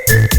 Hey,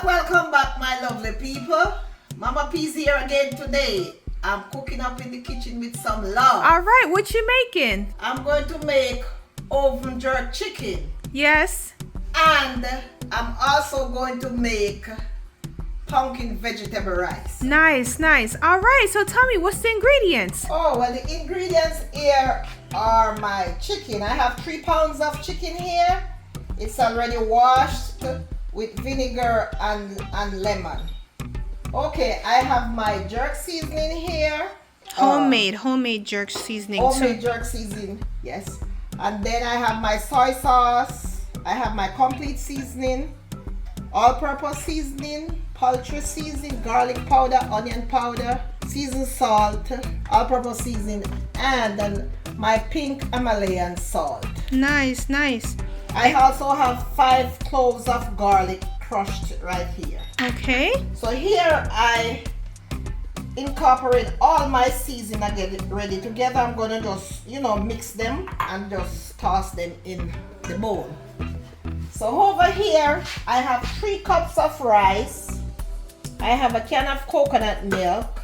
welcome back, my lovely people. Mama P's here again today. I'm cooking up in the kitchen with some love. All right, what you making? I'm going to make oven jerk chicken. Yes. And I'm also going to make pumpkin vegetable rice. Nice. All right, so tell me, what's the ingredients? Oh, well, the ingredients here are my chicken. I have 3 pounds of chicken here. It's already washed with vinegar and lemon. Okay, I have my jerk seasoning here. Homemade jerk seasoning. Homemade jerk seasoning, yes. And then I have my soy sauce. I have my complete seasoning, all-purpose seasoning, poultry seasoning, garlic powder, onion powder, seasoned salt, all-purpose seasoning, and then my pink Himalayan salt. Nice. I also have 5 cloves of garlic crushed right here. Okay. So here I incorporate all my seasoning and get it ready together. I'm going to just, mix them and just toss them in the bowl. So over here I have 3 cups of rice. I have a can of coconut milk.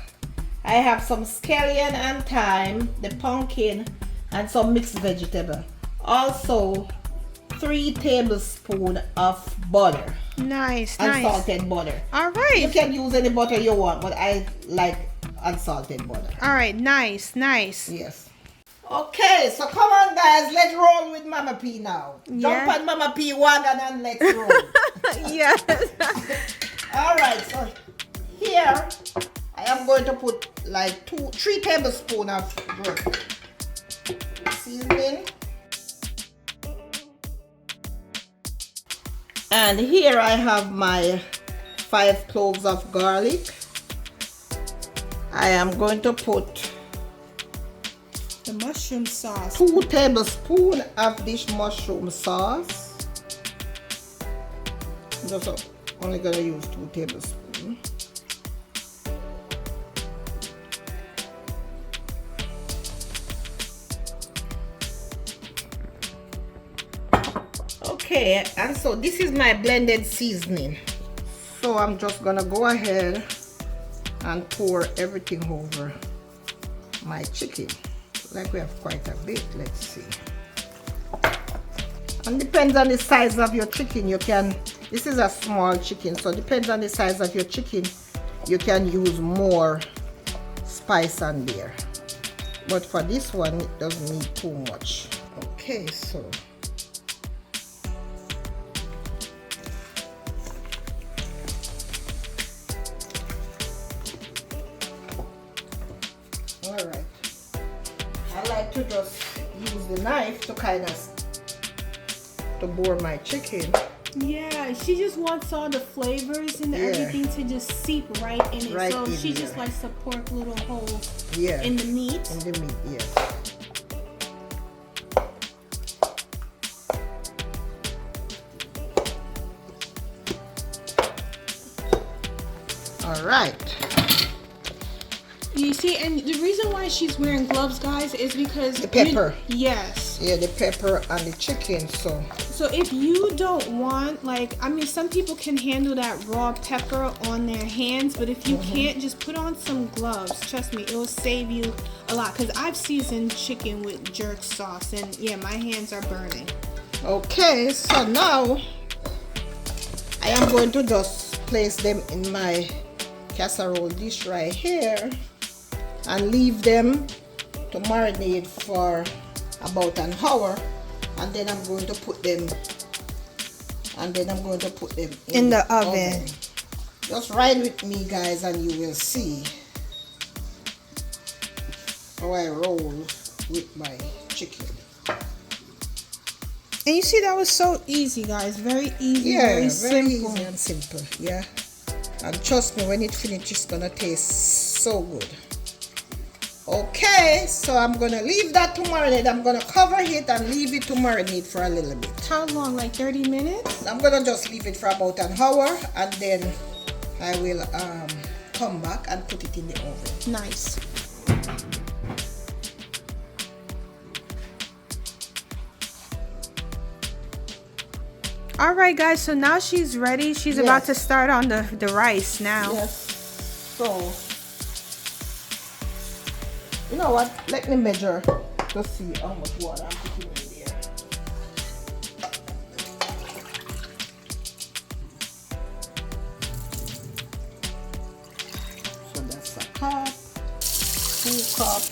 I have some scallion and thyme, the pumpkin, and some mixed vegetable. Also 3 tablespoons of butter. Nice. Unsalted butter. All right. You can use any butter you want, but I like unsalted butter. All right, nice. Yes. Okay, so come on guys, let's roll with Mama P now. Yeah. Jump on Mama P wagon and let's roll. Yes. All right, so here I am going to put like 3 tablespoons of jerk seasoning. And here I have my 5 cloves of garlic. I am going to put The mushroom sauce. 2 tablespoons of this mushroom sauce. Just only gonna use 2 tablespoons. Okay, and so this is my blended seasoning. So I'm just gonna go ahead and pour everything over my chicken. Like we have quite a bit. Let's see. And depends on the size of your chicken. This is a small chicken, so depends on the size of your chicken, you can use more spice on there. But for this one, it doesn't need too much. Okay, so all right. I like to just use the knife to to bore my chicken. Yeah, she just wants all the flavors and everything to just seep right in it. So she just likes to pork little holes in the meat. In the meat, yes. All right. You see, and the reason why she's wearing gloves, guys, is because the pepper. Yes. Yeah, the pepper and the chicken. So if you don't want, some people can handle that raw pepper on their hands, but if you can't, just put on some gloves. Trust me, it will save you a lot. Because I've seasoned chicken with jerk sauce, and yeah, my hands are burning. Okay, so now I am going to just place them in my casserole dish right here and leave them to marinate for about an hour, and then I'm going to put them in the oven. Just ride with me, guys, and you will see how I roll with my chicken. And you see, that was so easy, guys. Very easy, Yeah, very simple. easy and simple. Yeah. And trust me, when it finishes, it's gonna taste so good. Okay, so I'm gonna leave that to marinate. I'm gonna cover it and leave it to marinate for a little bit. How long? Like 30 minutes? I'm gonna just leave it for about an hour, and then I will come back and put it in the oven. Nice. All right, guys, so now she's ready. She's about to start on the rice now. Yes. So, you know what? Let me measure to see how much water I'm putting in there. So that's a cup, 2 cups,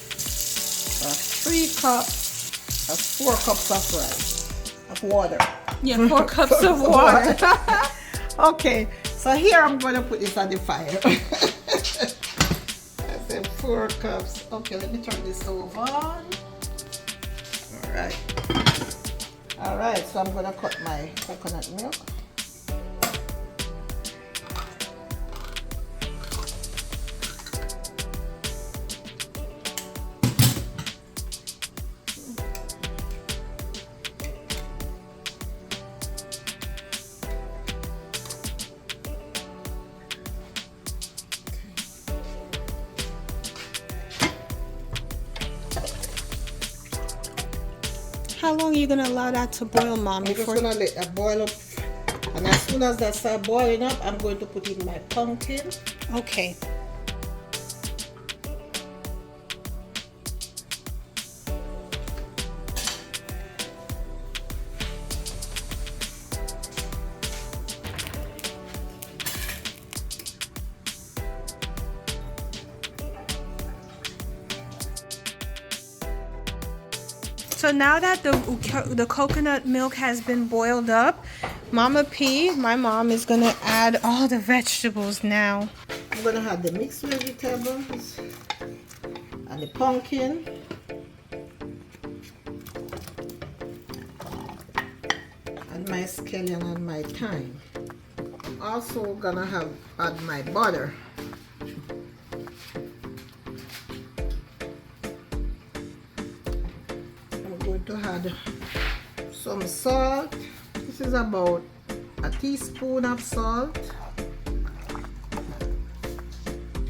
that's 3 cups, that's 4 cups of rice, of water. Yeah, 4 cups of water. Okay, so here I'm going to put this on the fire. I said 4 cups. Okay, let me turn this over. All right, so I'm going to cut my coconut milk. How long are you gonna allow that to boil, Mom? I'm just gonna let that boil up, and as soon as that starts boiling up, I'm going to put in my pumpkin. Okay. So now that the coconut milk has been boiled up, Mama P, my mom, is gonna add all the vegetables now. I'm gonna have the mixed vegetables and the pumpkin. And my scallion and my thyme. I'm also gonna add my butter. To add some salt. This is about a teaspoon of salt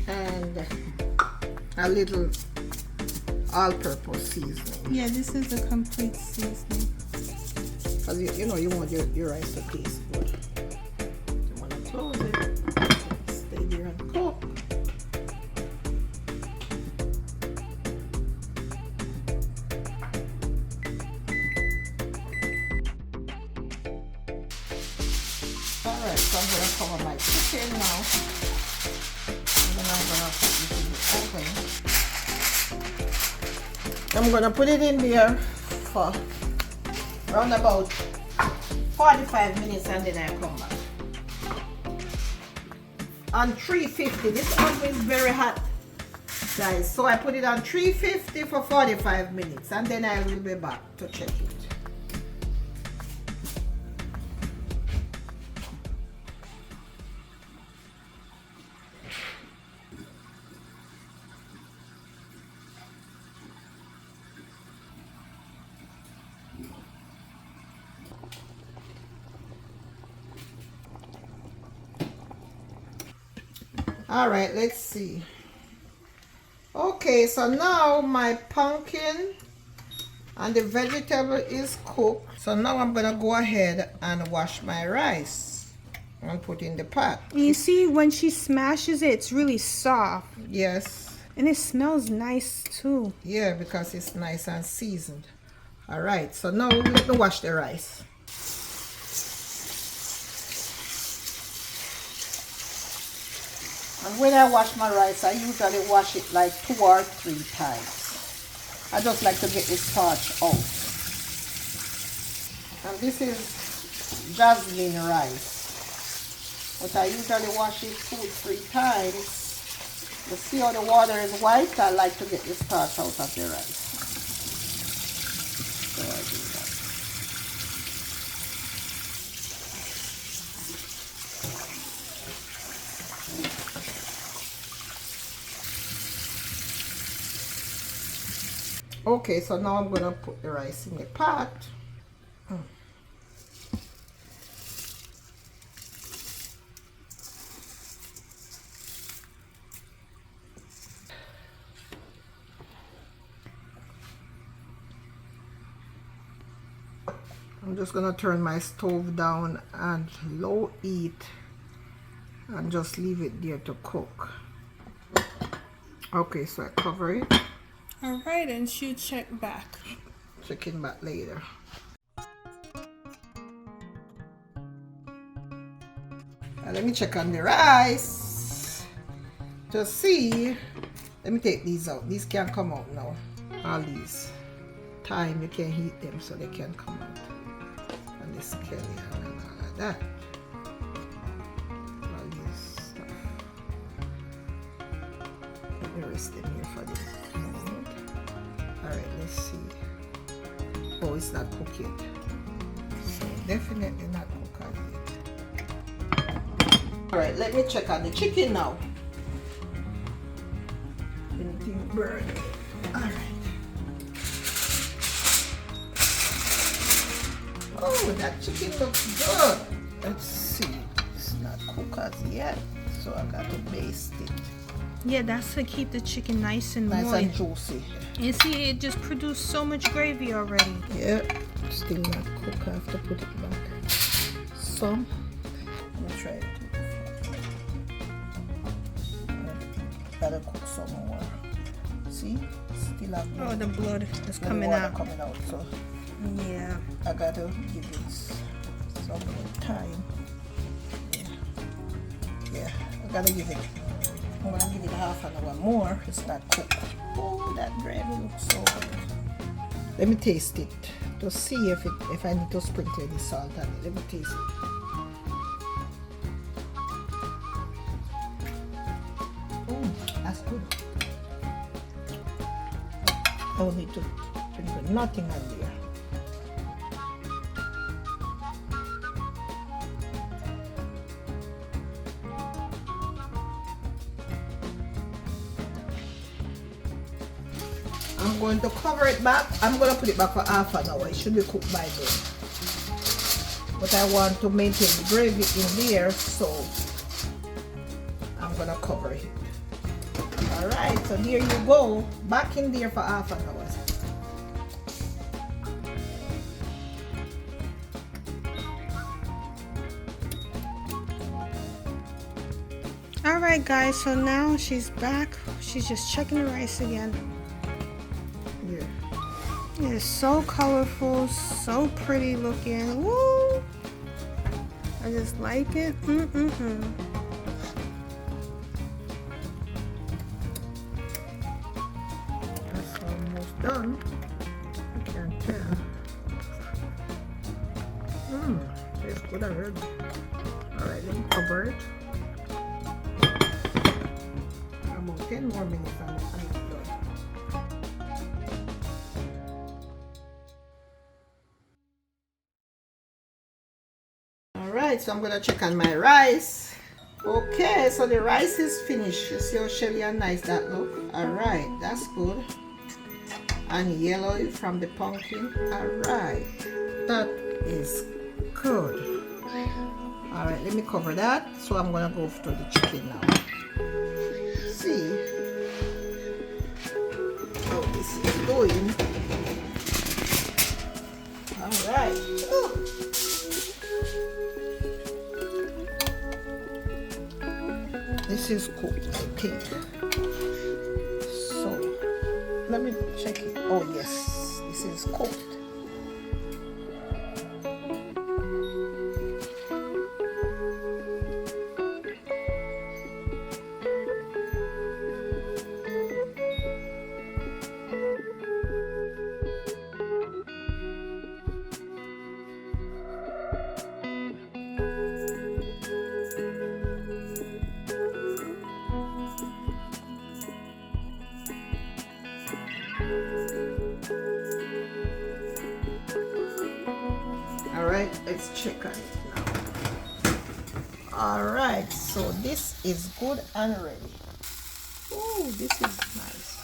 and a little all-purpose seasoning. Yeah, this is a complete seasoning. Because you know you want your rice to taste good. You want to close it, stay there and cook. Alright, so I'm going to cover my chicken now. And then I'm going to put it in the oven. I'm going to put it in there for around about 45 minutes and then I come back. On 350, this oven is very hot, guys. So I put it on 350 for 45 minutes and then I will be back to check it. All right, let's see. Okay, so now my pumpkin and the vegetable is cooked. So now I'm gonna go ahead and wash my rice and put in the pot. You see, when she smashes it, it's really soft. Yes. And it smells nice too. Yeah, because it's nice and seasoned. All right, so now let me wash the rice. And when I wash my rice, I usually wash it like 2 or 3 times. I just like to get the starch out. And this is jasmine rice. But I usually wash it 2 or 3 times. You see how the water is white? I like to get the starch out of the rice. So I do that. Okay, so now I'm gonna put the rice in the pot. I'm just gonna turn my stove down and low heat and just leave it there to cook. Okay, so I cover it. All right, and she'll check back. Checking back later. Now let me check on the rice to see. Let me take these out. These can't come out now. All these. Time you can heat them so they can come out. And the scallion and all of that. All this stuff. Let me rest them here for the moment. Alright, let's see. Oh, it's not cooked yet. So definitely not cooked yet. Alright, let me check on the chicken now. Anything burning? Alright. Oh, that chicken looks good. Let's see. It's not cooked as yet, so I got to baste it. Yeah, that's to keep the chicken nice and Nice moist. and juicy. You see, it just produced so much gravy already. Yeah, still not cooked. I have to put it back. Some. Let me try it. Gotta cook some more. See? Still have Oh, the blood is coming water out. coming out, so Yeah. I gotta give it some more time. Yeah, I gotta give it. I'm gonna give it half an hour more. It's not cooked. Oh, that bread looks so good. Let me taste it to see if I need to sprinkle any salt on it. Let me taste it. That's good. I don't need to sprinkle nothing on there. I'm going to cover it back. I'm going to put it back for half an hour. It should be cooked by then. But I want to maintain the gravy in there, so I'm going to cover it. Alright, so here you go. Back in there for half an hour. Alright guys, so now she's back. She's just checking the rice again. Yeah. It's so colorful, so pretty looking. Woo! I just like it. That's almost done. I can't tell. It's good already. Alright, let me cover it. About 10 more minutes and it's done. Alright, so I'm gonna check on my rice. Okay, so the rice is finished. You see how shelly and nice that look? Alright, that's good. And yellow from the pumpkin. Alright, that is good. Alright, let me cover that. So I'm gonna go to the chicken now. See how this is going. Alright. This is cooked, I think. So let me check it. Oh yes, this is cooked. Alright, let's check on it now. Alright, so this is good and ready. Oh, this is nice.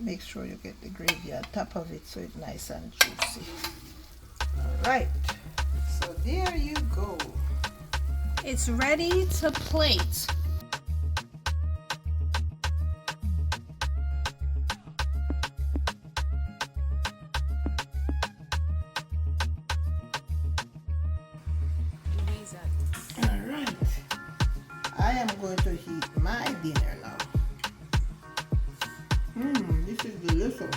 make sure you get the gravy on top of it so it's nice and juicy. All right, so there you go. It's ready to plate. Alright, I am going to heat my dinner now. This is delicious.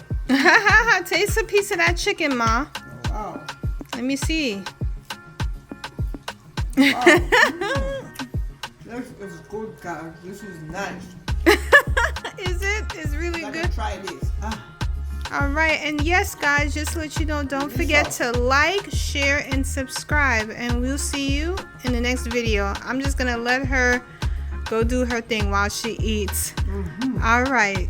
Taste a piece of that chicken, Ma. Oh, wow. Let me see. Wow. This is good, guys. This is nice. Is it? It's really Gotta good. try this. All right, and yes, guys, just to let you know, don't forget to like, share, and subscribe, and we'll see you in the next video. I'm just gonna let her go do her thing while she eats. All right.